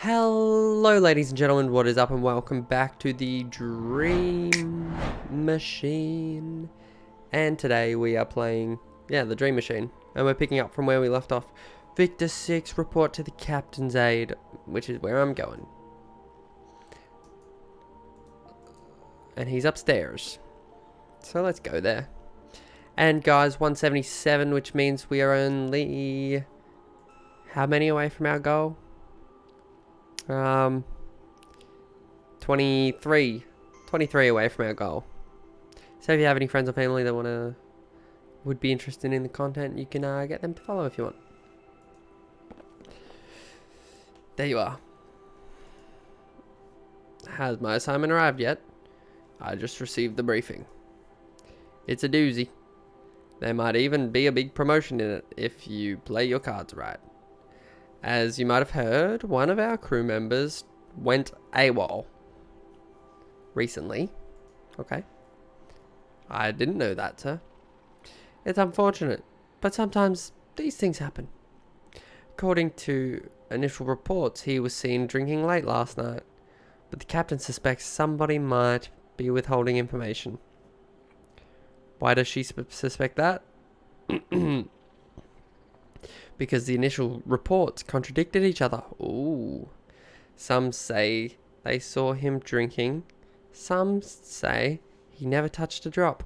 Hello ladies and gentlemen, what is up and welcome back to the Dream Machine. And today we are playing, the Dream Machine. And we're picking up from where we left off. Victor 6, report to the captain's aid, which is where I'm going. And he's upstairs. So let's go there. And guys, 177, which means we are only... how many away from our goal? 23 away from our goal. So if you have any friends or family that would be interested in the content, you can get them to follow if you want. There you are. Has my assignment arrived yet? I just received the briefing. It's a doozy. There might even be a big promotion in it if you play your cards right. As you might have heard, one of our crew members went AWOL recently. Okay. I didn't know that, sir. It's unfortunate, but sometimes these things happen. According to initial reports, he was seen drinking late last night, but the captain suspects somebody might be withholding information. Why does she suspect that? Because the initial reports contradicted each other. Ooh. Some say they saw him drinking. Some say he never touched a drop.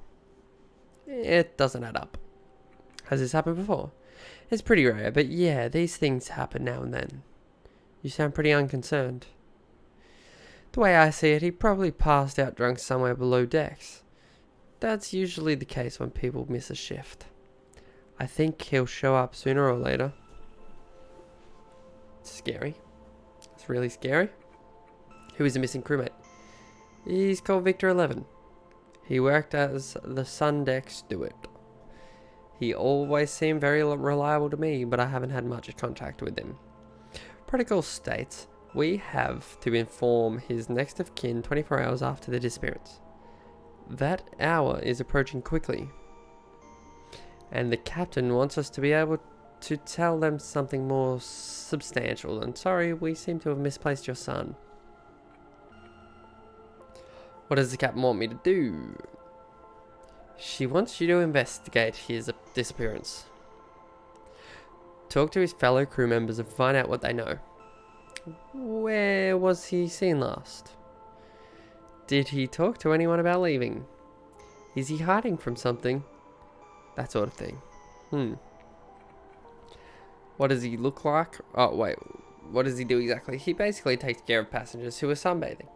It doesn't add up. Has this happened before? It's pretty rare, but yeah, these things happen now and then. You sound pretty unconcerned. The way I see it, he probably passed out drunk somewhere below decks. That's usually the case when people miss a shift. I think he'll show up sooner or later. It's scary. It's really scary. Who is the missing crewmate? He's called Victor 11. He worked as the sun deck steward. He always seemed very reliable to me, but I haven't had much contact with him. Protocol states we have to inform his next of kin 24 hours after the disappearance. That hour is approaching quickly. And the captain wants us to be able to tell them something more substantial than, sorry, we seem to have misplaced your son. What does the captain want me to do? She wants you to investigate his disappearance. Talk to his fellow crew members and find out what they know. Where was he seen last? Did he talk to anyone about leaving? Is he hiding from something? That sort of thing. What does he look like? Oh, wait. What does he do exactly? He basically takes care of passengers who are sunbathing.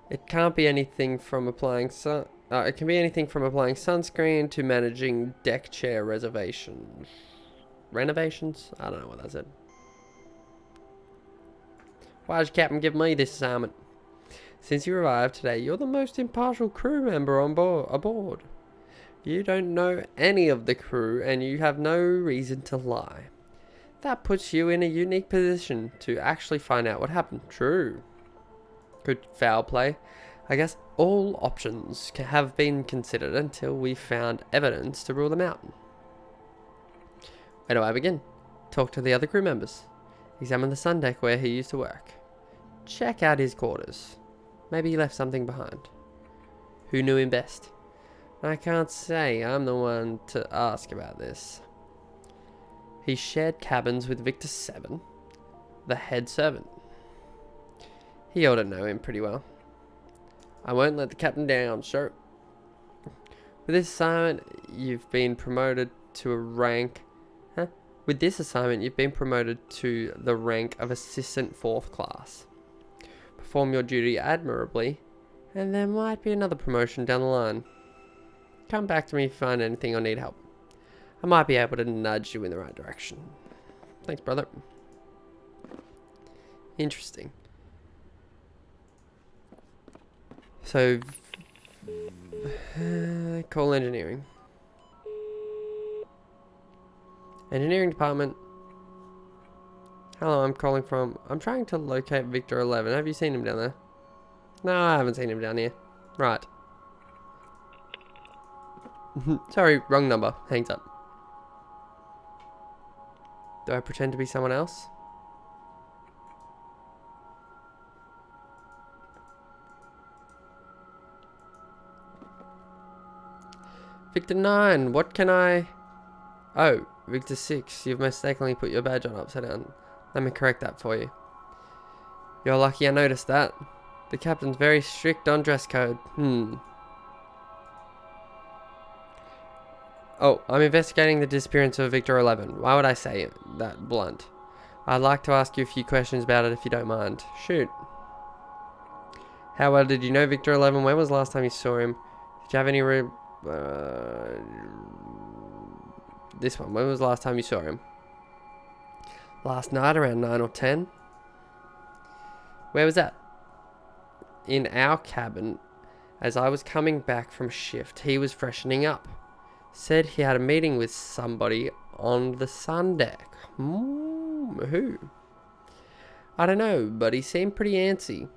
It can't be anything from applying it can be anything from applying sunscreen to managing deck chair reservations. Renovations? I don't know what that said. Why did Captain give me this assignment? Since you arrived today, you're the most impartial crew member aboard. You don't know any of the crew and you have no reason to lie. That puts you in a unique position to actually find out what happened. True. Good foul play. I guess all options have been considered until we found evidence to rule them out. Where do I begin? Talk to the other crew members. Examine the sun deck where he used to work. Check out his quarters. Maybe he left something behind. Who knew him best? I can't say. I'm the one to ask about this. He shared cabins with Victor 7, the head servant. He ought to know him pretty well. I won't let the captain down, sir. With this assignment, you've been promoted to a rank... With this assignment, you've been promoted to the rank of Assistant 4th Class. Perform your duty admirably, and there might be another promotion down the line. Come back to me if you find anything or need help. I might be able to nudge you in the right direction. Thanks, brother. Interesting. So, call engineering. Engineering department. Hello, I'm calling from... I'm trying to locate Victor 11. Have you seen him down there? No, I haven't seen him down here. Right. Sorry, wrong number. Hangs up. Do I pretend to be someone else? Victor 9, what can I... Oh, Victor 6, you've mistakenly put your badge on upside down. Let me correct that for you. You're lucky I noticed that. The captain's very strict on dress code. Oh, I'm investigating the disappearance of Victor 11. Why would I say that blunt? I'd like to ask you a few questions about it if you don't mind. Shoot. How well did you know Victor 11? When was the last time you saw him? Did you have any this one. When was the last time you saw him? Last night around 9 or 10. Where was that? In our cabin. As I was coming back from shift, he was freshening up. Said he had a meeting with somebody on the sun deck. Who? I don't know, but he seemed pretty antsy.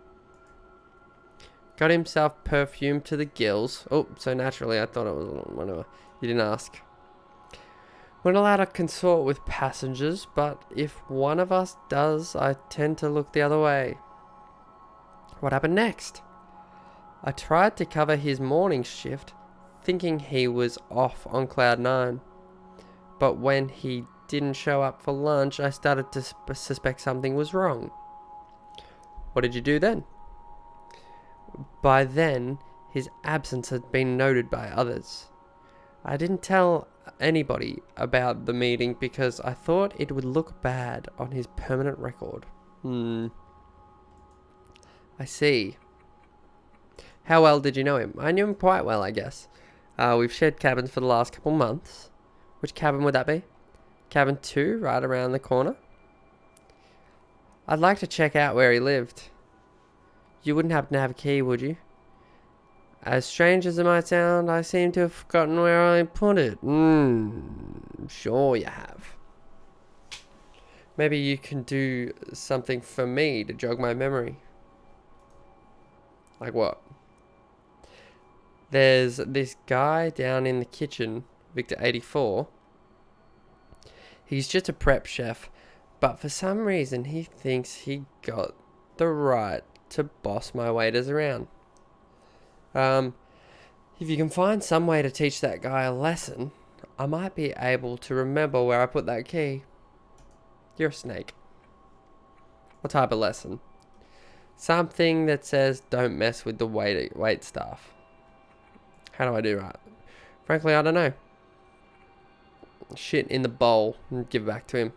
Got himself perfumed to the gills. Oh, so naturally I thought it was whatever. You didn't ask. We're not allowed to consort with passengers, but if one of us does, I tend to look the other way. What happened next? I tried to cover his morning shift, thinking he was off on cloud 9. But when he didn't show up for lunch, I started to suspect something was wrong. What did you do then? By then, his absence had been noted by others. I didn't tell anybody about the meeting because I thought it would look bad on his permanent record. I see. How well did you know him? I knew him quite well, I guess. We've shared cabins for the last couple months. Which cabin would that be? Cabin 2, right around the corner. I'd like to check out where he lived. You wouldn't happen to have a key, would you? As strange as it might sound, I seem to have forgotten where I put it. Sure you have. Maybe you can do something for me to jog my memory. Like what? There's this guy down in the kitchen, Victor 84. He's just a prep chef, but for some reason he thinks he got the right to boss my waiters around. If you can find some way to teach that guy a lesson, I might be able to remember where I put that key. You're a snake. What type of lesson? Something that says don't mess with the wait staff. How do I do right? Frankly, I don't know. Shit in the bowl and give it back to him.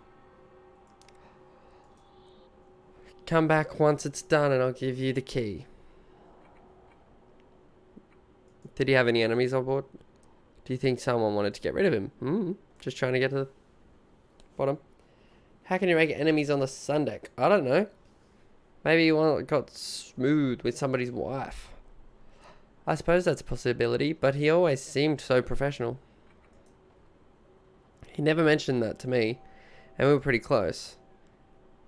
Come back once it's done and I'll give you the key. Did he have any enemies on board? Do you think someone wanted to get rid of him? Just trying to get to the bottom. How can you make enemies on the sun deck? I don't know. Maybe he got smooth with somebody's wife. I suppose that's a possibility, but he always seemed so professional. He never mentioned that to me, and we were pretty close.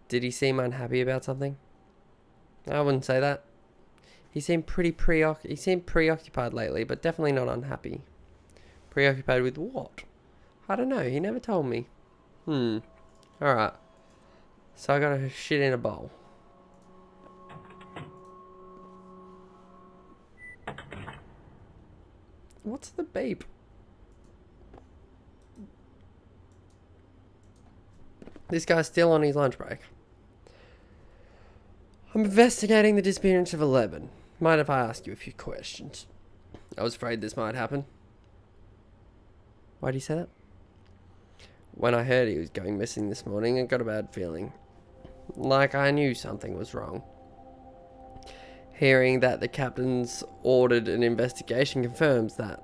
Did he seem unhappy about something? I wouldn't say that. He seemed preoccupied lately, but definitely not unhappy. Preoccupied with what? I don't know. He never told me. Alright. So I got shit in a bowl. What's the beep? This guy's still on his lunch break. I'm investigating the disappearance of 11. Mind if I ask you a few questions? I was afraid this might happen. Why do you say that? When I heard he was going missing this morning, I got a bad feeling. Like I knew something was wrong. Hearing that the captain's ordered an investigation confirms that.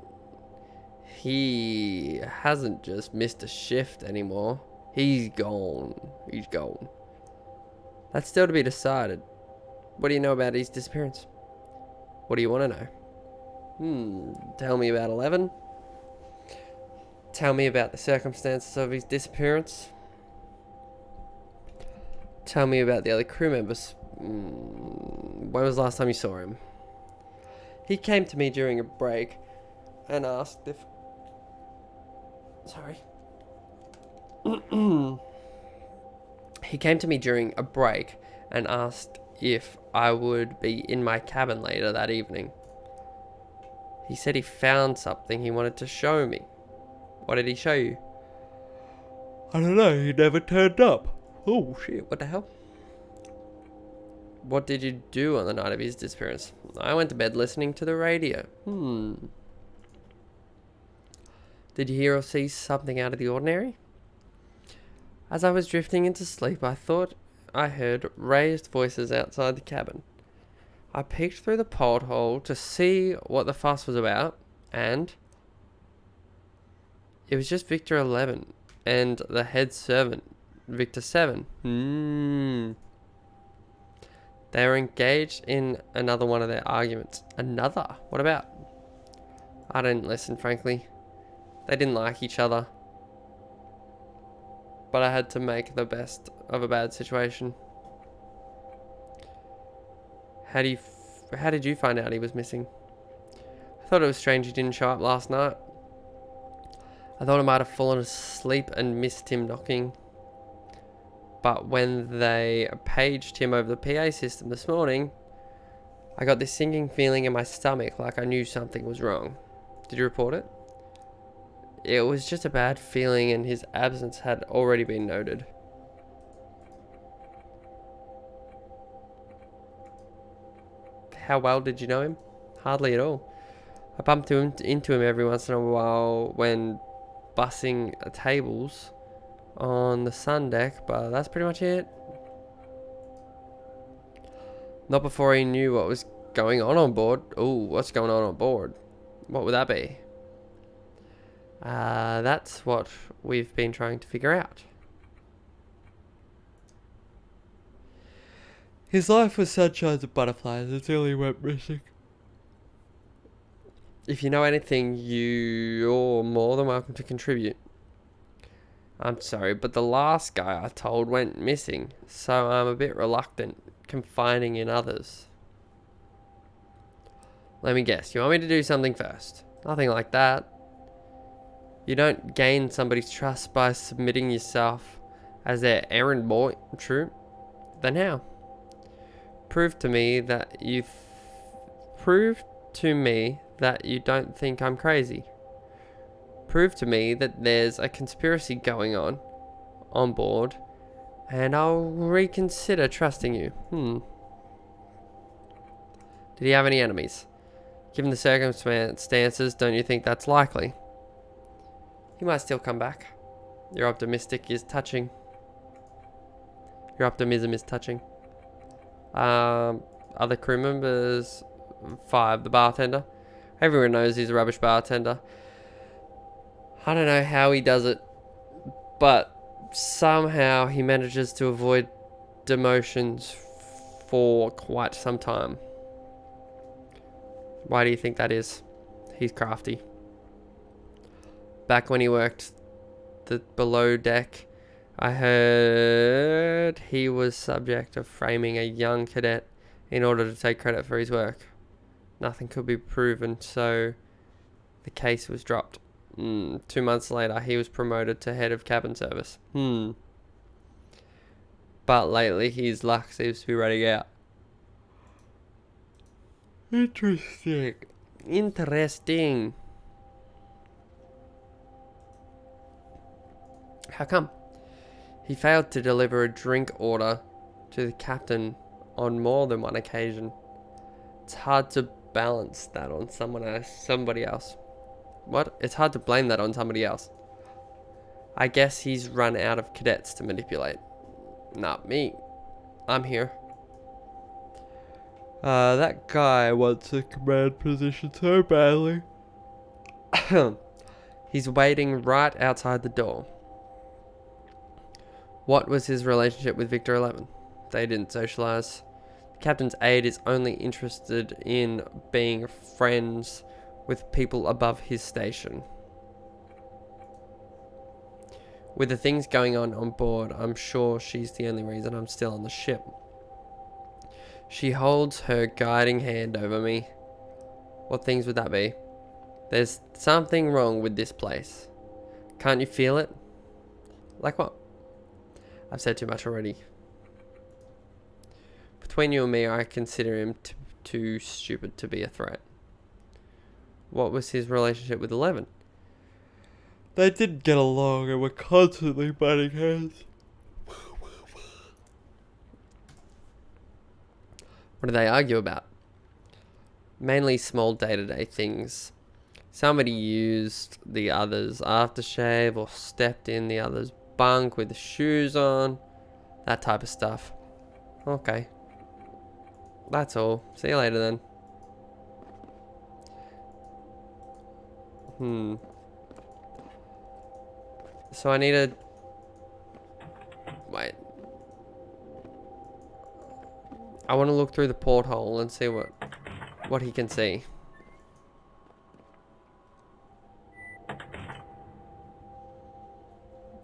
He hasn't just missed a shift anymore. He's gone. He's gone. That's still to be decided. What do you know about his disappearance? What do you want to know? Tell me about 11. Tell me about the circumstances of his disappearance. Tell me about the other crew members. When was the last time you saw him? He came to me during a break and asked if... Sorry. He came to me during a break and asked if I would be in my cabin later that evening. He said he found something he wanted to show me. What did he show you? I don't know, he never turned up. Oh shit, what the hell? What did you do on the night of his disappearance? I went to bed listening to the radio. Did you hear or see something out of the ordinary? As I was drifting into sleep, I thought I heard raised voices outside the cabin. I peeked through the porthole to see what the fuss was about, and it was just Victor 11 and the head servant, Victor 7. They were engaged in another one of their arguments. Another? What about? I didn't listen, frankly. They didn't like each other. But I had to make the best of a bad situation. How did you find out he was missing? I thought it was strange he didn't show up last night. I thought I might have fallen asleep and missed him knocking. But when they paged him over the PA system this morning, I got this sinking feeling in my stomach like I knew something was wrong. Did you report it? It was just a bad feeling and his absence had already been noted. How well did you know him? Hardly at all. I bumped into him every once in a while when bussing tables on the sun deck, but that's pretty much it. Not before he knew what was going on board. Ooh, what's going on board? What would that be? That's what we've been trying to figure out. His life was sunshine and butterflies until he went missing. If you know anything, you're more than welcome to contribute. I'm sorry, but the last guy I told went missing, so I'm a bit reluctant confiding in others. Let me guess, you want me to do something first? Nothing like that. You don't gain somebody's trust by submitting yourself as their errand boy, true? Then how? Prove to me that you don't think I'm crazy. Prove to me that there's a conspiracy going on board, and I'll reconsider trusting you. Did he have any enemies? Given the circumstances, don't you think that's likely? He might still come back. Your optimism is touching. Other crew members, 5, the bartender. Everyone knows he's a rubbish bartender. I don't know how he does it, but somehow he manages to avoid demotions for quite some time. Why do you think that is? He's crafty. Back when he worked the below deck, I heard he was subject of framing a young cadet in order to take credit for his work. Nothing could be proven, so the case was dropped. 2 months later, he was promoted to head of cabin service. But lately, his luck seems to be running out. Interesting. How come? He failed to deliver a drink order to the captain on more than one occasion. It's hard to balance that on somebody else. What? It's hard to blame that on somebody else. I guess he's run out of cadets to manipulate. Not me. I'm here. That guy wants a command position so badly. He's waiting right outside the door. What was his relationship with Victor 11? They didn't socialize. The captain's aide is only interested in being friends with people above his station. With the things going on board, I'm sure she's the only reason I'm still on the ship. She holds her guiding hand over me. What things would that be? There's something wrong with this place. Can't you feel it? Like what? I've said too much already. Between you and me, I consider him too stupid to be a threat. What was his relationship with 11? They didn't get along and were constantly butting heads. What do they argue about? Mainly small day-to-day things. Somebody used the other's aftershave or stepped in the other's bunk with the shoes on. That type of stuff. Okay. That's all. See you later then. So I need to... Wait. I want to look through the porthole and see what he can see.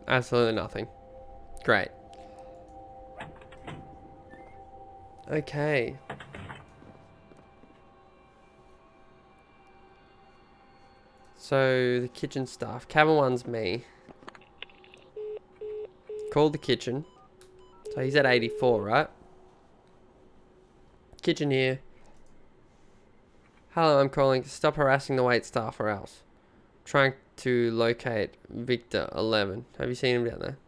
Absolutely nothing. Great. Okay. So, the kitchen staff. Cabin 1's me. Called the kitchen. So he's at 84, right? Kitchen here. Hello, I'm calling. Stop harassing the wait staff or else. Trying to locate Victor 11. Have you seen him down there?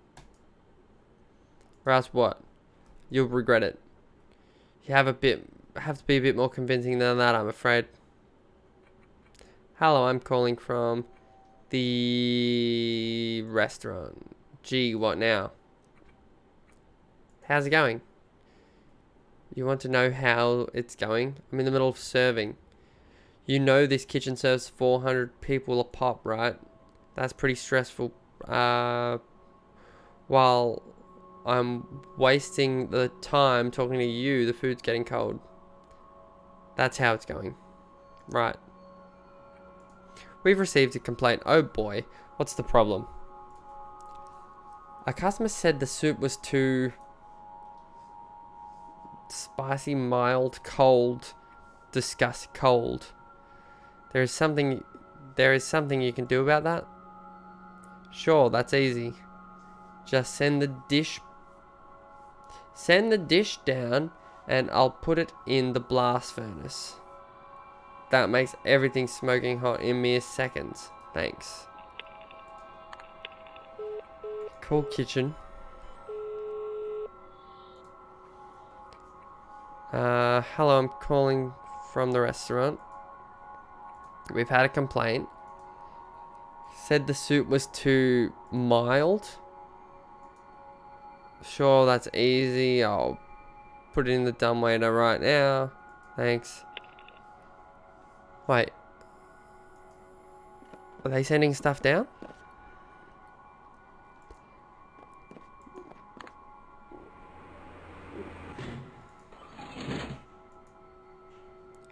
Or else what? You'll regret it. You have to be a bit more convincing than that, I'm afraid. Hello, I'm calling from the restaurant. Gee, what now? How's it going? You want to know how it's going? I'm in the middle of serving. You know this kitchen serves 400 people a pop, right? That's pretty stressful. While I'm wasting the time talking to you, the food's getting cold. That's how it's going. Right. We've received a complaint. Oh boy, what's the problem? A customer said the soup was too spicy, mild, cold, disgust, cold. There is something you can do about that? Sure, that's easy. Just send the dish down and I'll put it in the blast furnace. That makes everything smoking hot in mere seconds. Thanks. Call kitchen. Hello, I'm calling from the restaurant. We've had a complaint. Said the soup was too mild. Sure, that's easy. I'll put it in the dumbwaiter right now. Thanks. Wait. Are they sending stuff down?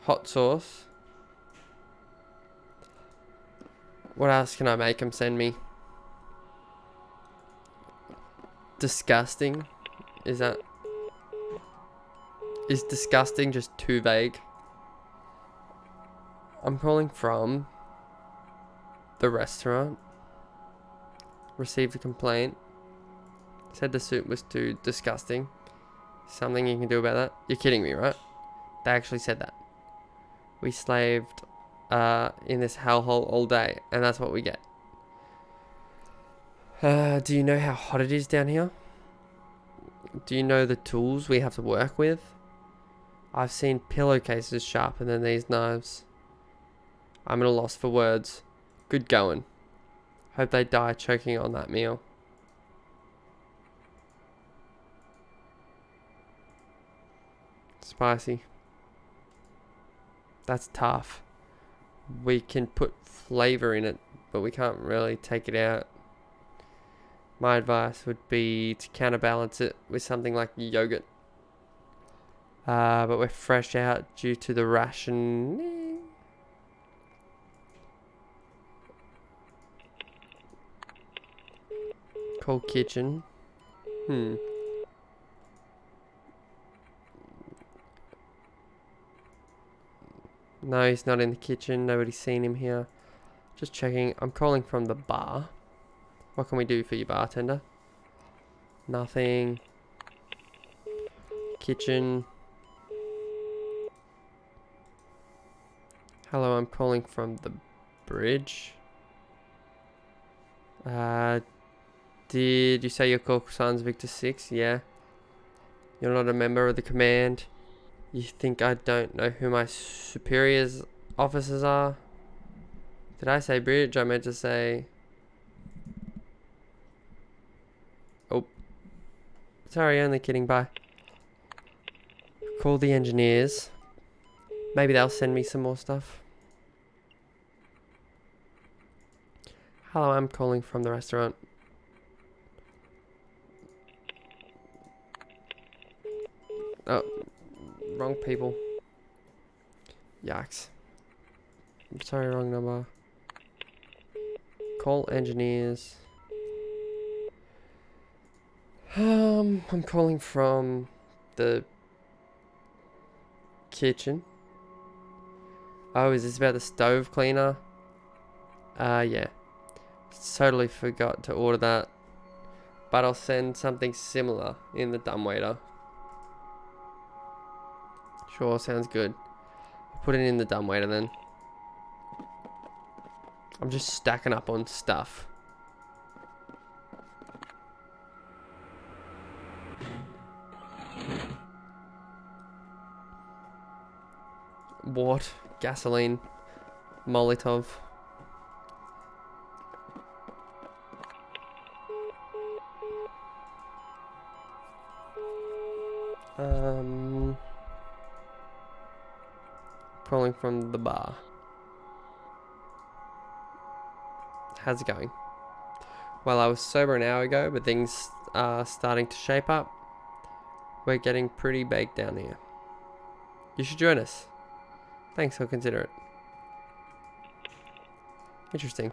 Hot sauce. What else can I make them send me? Disgusting. Is disgusting just too vague? I'm calling from the restaurant. Received a complaint. Said the soup was too disgusting. Something you can do about that? You're kidding me, right? They actually said that. We slaved in this hellhole all day, and that's what we get. Do you know how hot it is down here? Do you know the tools we have to work with? I've seen pillowcases sharper than these knives. I'm at a loss for words. Good going. Hope they die choking on that meal. Spicy. That's tough. We can put flavor in it, but we can't really take it out. My advice would be to counterbalance it with something like yogurt. But we're fresh out due to the rationing. Call kitchen. No, he's not in the kitchen. Nobody's seen him here. Just checking. I'm calling from the bar. What can we do for you, bartender? Nothing. Kitchen. Hello, I'm calling from the bridge. Did you say your call signs Victor 6? Yeah. You're not a member of the command. You think I don't know who my superiors officers are? Did I say bridge? I meant to say... Oh. Sorry, only kidding, bye. Call the engineers. Maybe they'll send me some more stuff. Hello, I'm calling from the restaurant. Oh, wrong people. Yikes. I'm sorry, wrong number. Call engineers. I'm calling from the kitchen. Oh, is this about the stove cleaner? Yeah. Totally forgot to order that. But I'll send something similar in the dumbwaiter. Sure, sounds good. I'll put it in the dumbwaiter then. I'm just stacking up on stuff. What? Gasoline. Molotov. Calling from the bar. How's it going? Well, I was sober an hour ago, but things are starting to shape up. We're getting pretty baked down here. You should join us. Thanks, I'll consider it. Interesting.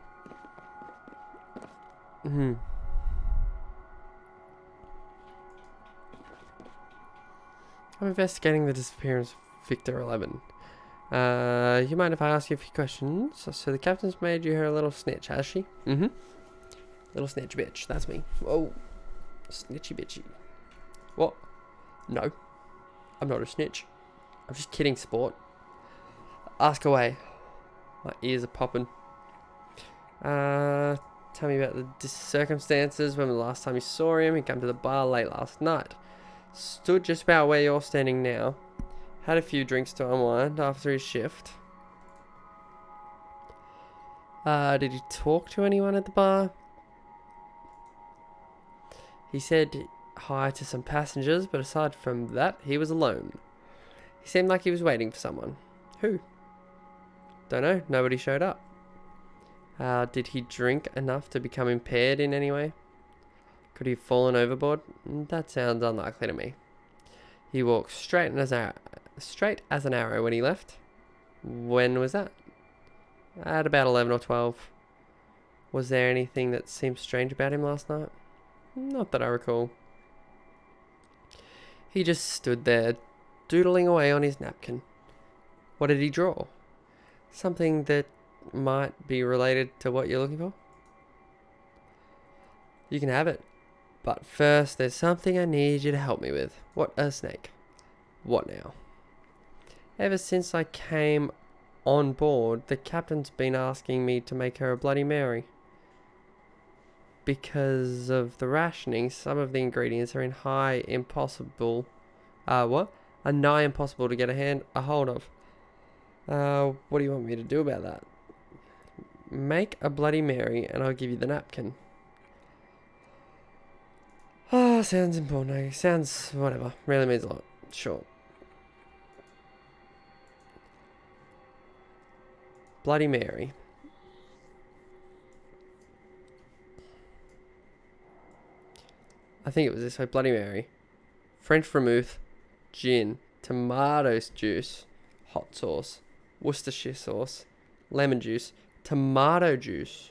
I'm investigating the disappearance of Victor 11. You mind if I ask you a few questions? So the captain's made you her little snitch, has she? Little snitch bitch, that's me. Whoa. Snitchy bitchy. What? No. I'm not a snitch. I'm just kidding, sport. Ask away. My ears are popping. Tell me about the circumstances. When was the last time you saw him? He came to the bar late last night. Stood just about where you're standing now. Had a few drinks to unwind after his shift. Did he talk to anyone at the bar? He said hi to some passengers, but aside from that, he was alone. He seemed like he was waiting for someone. Who? Don't know. Nobody showed up. Did he drink enough to become impaired in any way? Could he have fallen overboard? That sounds unlikely to me. He walked straight as an arrow when he left. When was that? At about 11 or 12. Was there anything that seemed strange about him last night? Not that I recall. He just stood there, doodling away on his napkin. What did he draw? Something that might be related to what you're looking for? You can have it. But first, there's something I need you to help me with. What a snake. What now? Ever since I came on board, the captain's been asking me to make her a Bloody Mary. Because of the rationing, some of the ingredients are nigh impossible to get a hold of. What do you want me to do about that? Make a Bloody Mary and I'll give you the napkin. Sounds important. Sounds whatever. Really means a lot. Sure. Bloody Mary. I think it was this way. Bloody Mary. French vermouth, gin, tomato juice, hot sauce, Worcestershire sauce, lemon juice, tomato juice.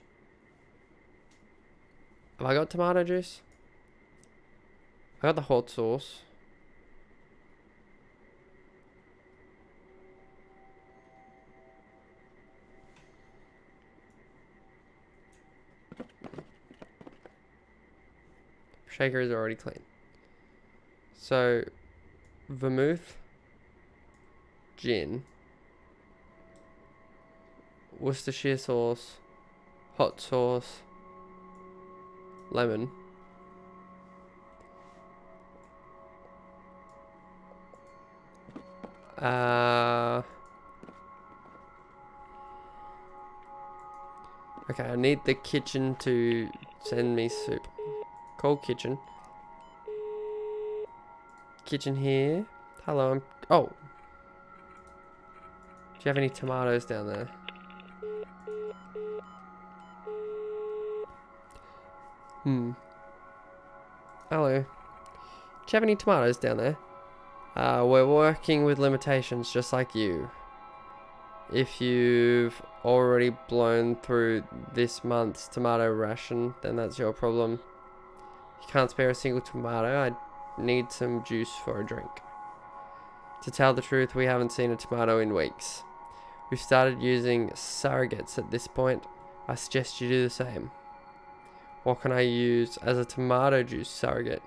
Have I got tomato juice? I got the hot sauce. Shaker is already clean. So, vermouth, gin, Worcestershire sauce, hot sauce, lemon. Okay, I need the kitchen to send me soup. Call kitchen. Kitchen here. Hello, oh. Do you have any tomatoes down there? Hello. Do you have any tomatoes down there? We're working with limitations just like you. If you've already blown through this month's tomato ration, then that's your problem. You can't spare a single tomato. I need some juice for a drink. To tell the truth, we haven't seen a tomato in weeks. We've started using surrogates at this point. I suggest you do the same. What can I use as a tomato juice surrogate?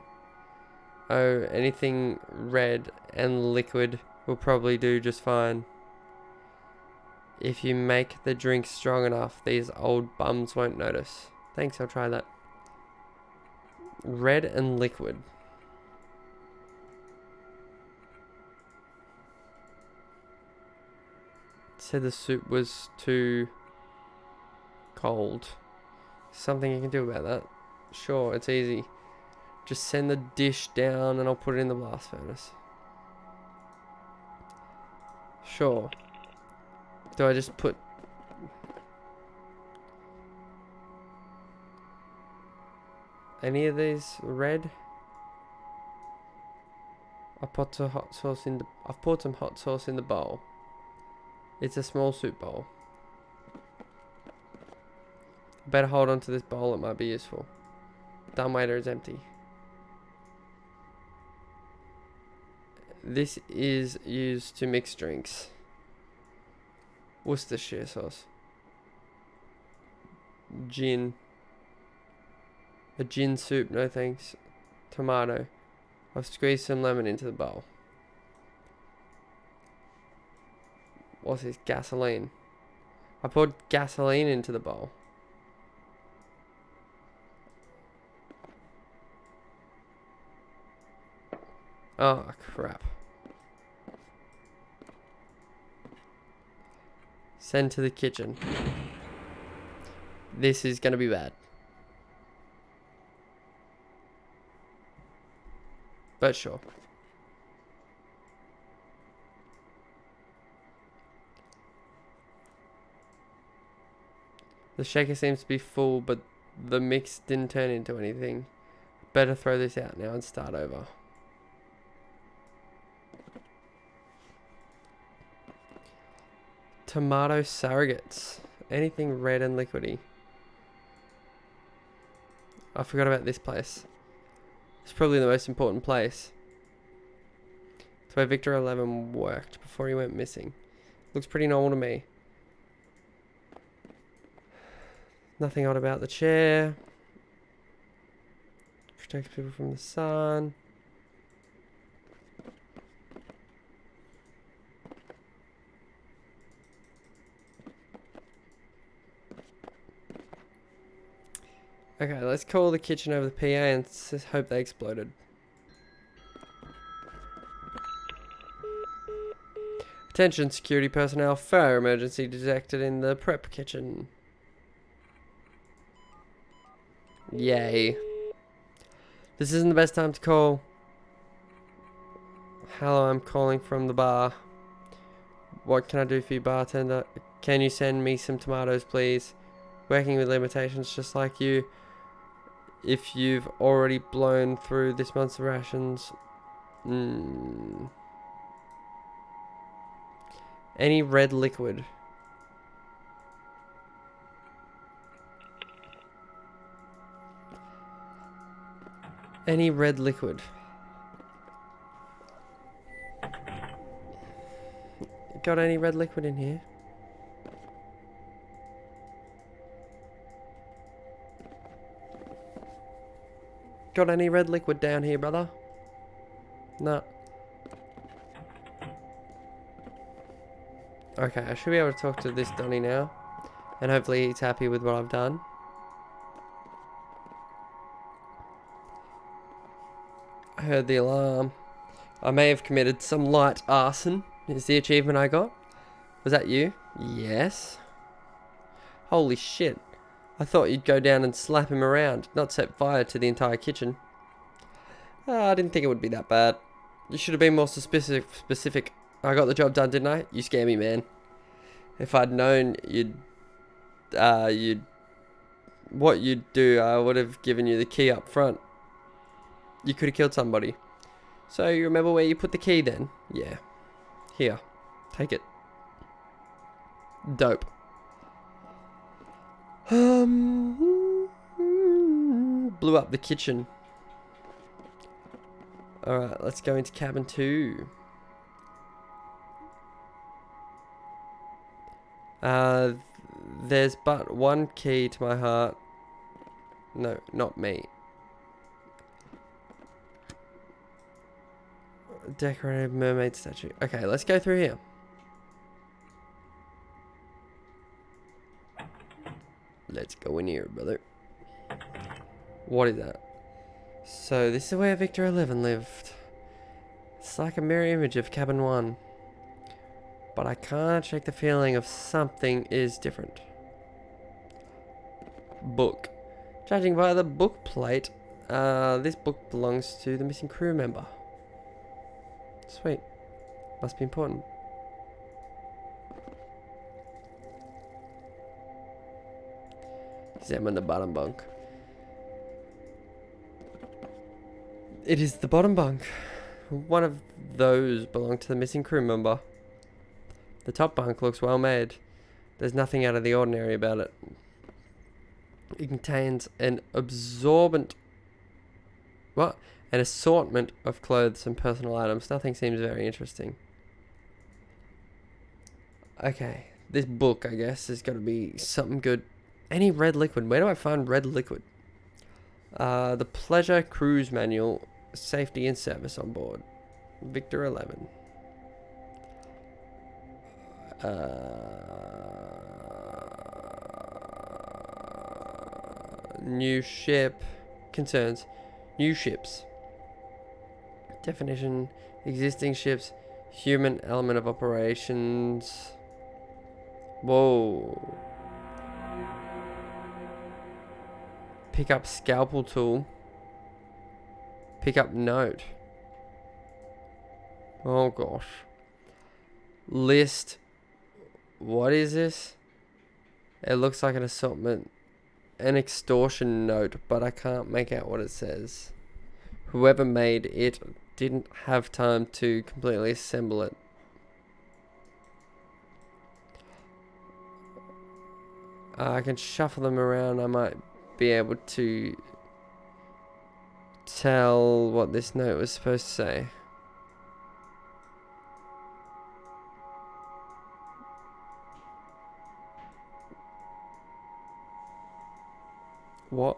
Oh, anything red and liquid will probably do just fine. If you make the drink strong enough, these old bums won't notice. Thanks, I'll try that. Red and liquid. Said the soup was too cold. Something you can do about that. Sure, it's easy. Just send the dish down and I'll put it in the blast furnace. Sure. Do I just put... any of these red? I've put some hot sauce in the bowl. It's a small soup bowl. Better hold on to this bowl, it might be useful. Dumbwaiter is empty. This is used to mix drinks. Worcestershire sauce. Gin. A gin soup, no thanks. Tomato. I've squeezed some lemon into the bowl. What's this? Gasoline. I poured gasoline into the bowl. Oh, crap. Send to the kitchen. This is gonna be bad. But sure. The shaker seems to be full, but the mix didn't turn into anything. Better throw this out now and start over. Tomato surrogates. Anything red and liquidy. I forgot about this place. It's probably the most important place. It's where Victor 11 worked before he went missing. Looks pretty normal to me. Nothing odd about the chair. Protects people from the sun. Okay, let's call the kitchen over the PA and hope they exploded. Attention security personnel, fire emergency detected in the prep kitchen. Yay. This isn't the best time to call. Hello, I'm calling from the bar. What can I do for you, bartender? Can you send me some tomatoes, please? Working with limitations just like you. If you've already blown through this month's rations. Any red liquid. Any red liquid. Got any red liquid in here? Got any red liquid down here, brother? No. Okay, I should be able to talk to this Donny now. And hopefully he's happy with what I've done. I heard the alarm. I may have committed some light arson, is the achievement I got. Was that you? Yes. Holy shit. I thought you'd go down and slap him around, not set fire to the entire kitchen. I didn't think it would be that bad. You should have been more specific. I got the job done, didn't I? You scare me, man. If I'd known what you'd do, I would have given you the key up front. You could have killed somebody. So you remember where you put the key then? Yeah. Here. Take it. Dope. Blew up the kitchen. Alright, let's go into cabin 2. There's but one key to my heart. No, not me. Decorated mermaid statue. Okay, let's go through here. Let's go in here, brother. What is that? So this is where Victor 11 lived. It's like a mirror image of cabin 1. But I can't shake the feeling of something is different. Book. Judging by the book plate, this book belongs to the missing crew member. Sweet. Must be important. Examine the bottom bunk. It is the bottom bunk. One of those belonged to the missing crew member. The top bunk looks well made. There's nothing out of the ordinary about it. It contains an absorbent... What? An assortment of clothes and personal items. Nothing seems very interesting. Okay. This book, I guess, has got to be something good. Any red liquid? Where do I find red liquid? The Pleasure Cruise Manual. Safety and service on board. Victor 11. New ship. Concerns. New ships. Definition. Existing ships. Human element of operations. Whoa. Pick up scalpel tool. Pick up note. Oh gosh. List. What is this? It looks like an assortment. An extortion note, but I can't make out what it says. Whoever made it didn't have time to completely assemble it. I can shuffle them around. I might be able to tell what this note was supposed to say. What?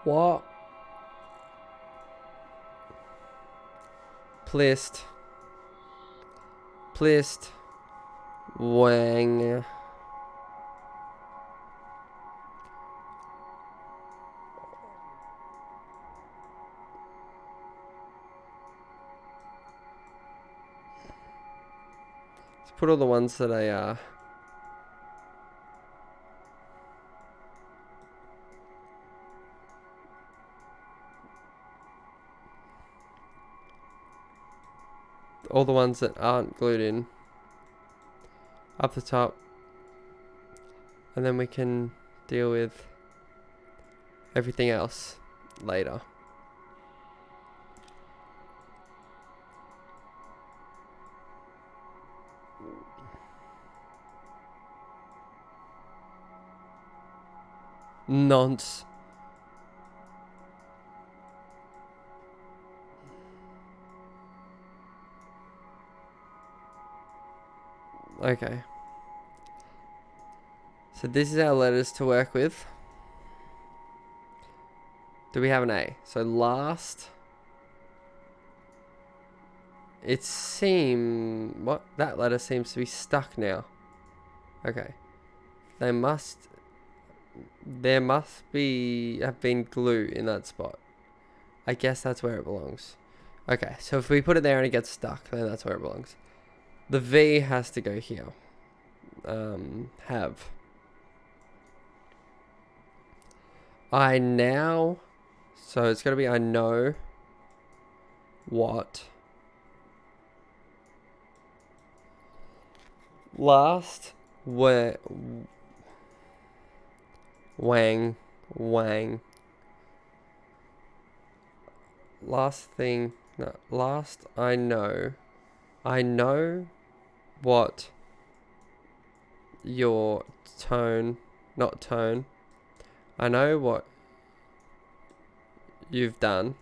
What? Placed. Wang. Let's put all the ones that I all the ones that aren't glued in up the top, and then we can deal with everything else later. Nonce. Okay. So this is our letters to work with. Do we have an A? So last. It what? That letter seems to be stuck now. Okay. There must have been glue in that spot. I guess that's where it belongs. Okay, so if we put it there and it gets stuck, then that's where it belongs. The V has to go here. Have. I now. So it's got to be I know what. Last. Wang. Last thing. No, last I know. I know what your tone. Not tone. I know what you've done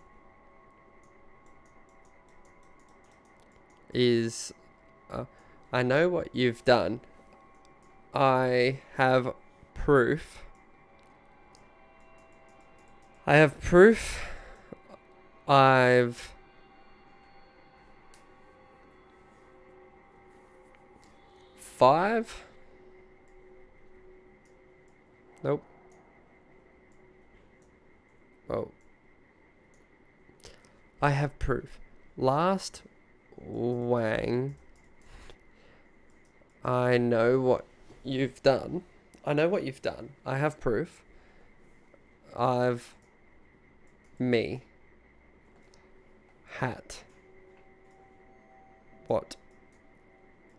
is. I know what you've done. I have proof. I've five. Nope. Oh. I have proof. Last Wang. I know what you've done. I know what you've done. I have proof. I've me. Hat. What?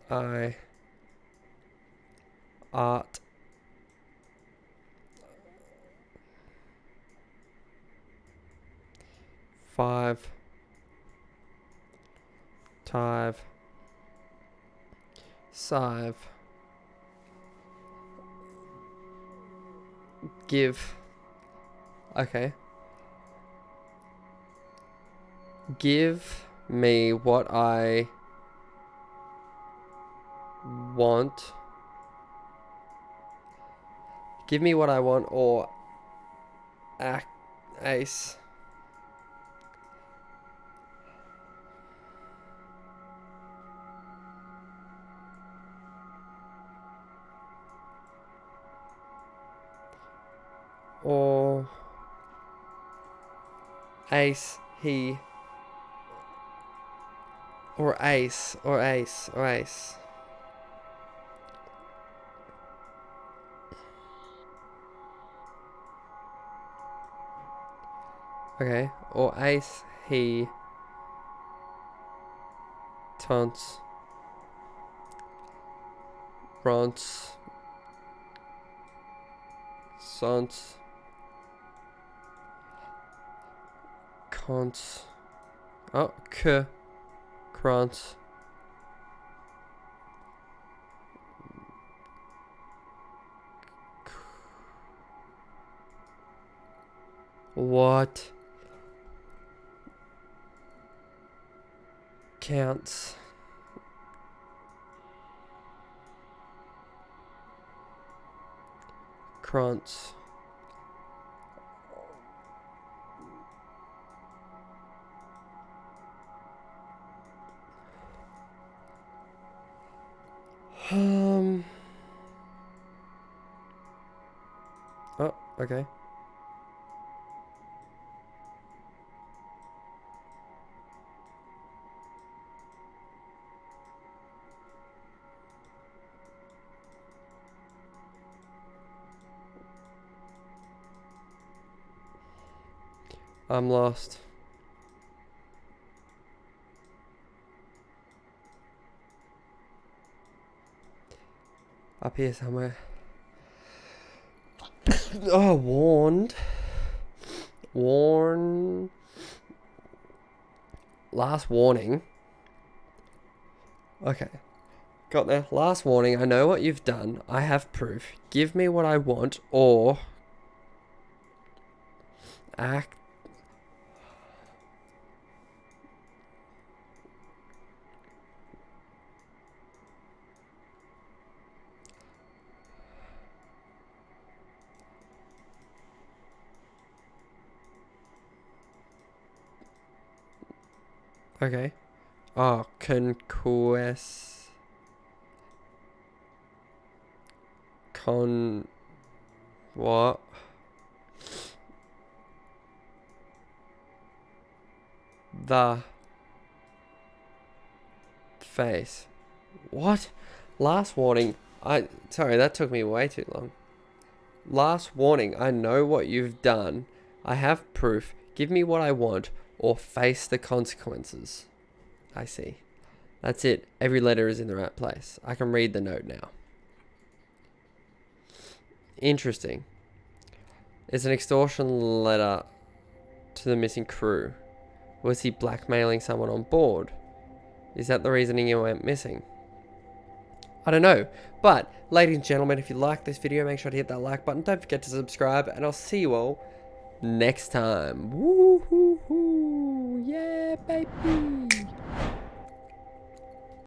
I art. Five. Tive. Sive. Give. Okay. Give me what I want. Give me what I want or ace. Or ace, he. Or ace. Okay. Or ace, he. Taunts. Rants. Sans. Cons. Oh, Krants. What? Counts. Krants. Oh, okay. I'm lost. Up here somewhere. Oh, warned. Last warning. Okay. Got there. Last warning. I know what you've done. I have proof. Give me what I want or act. Okay. Oh, conquest. What? The face. What? Last warning. Sorry, that took me way too long. Last warning. I know what you've done. I have proof. Give me what I want or face the consequences. I see. That's it. Every letter is in the right place. I can read the note now. Interesting. It's an extortion letter to the missing crew. Was he blackmailing someone on board? Is that the reasoning he went missing? I don't know. But, ladies and gentlemen, if you like this video, make sure to hit that like button. Don't forget to subscribe, and I'll see you all next time. Woo hoo hoo. Yeah, baby.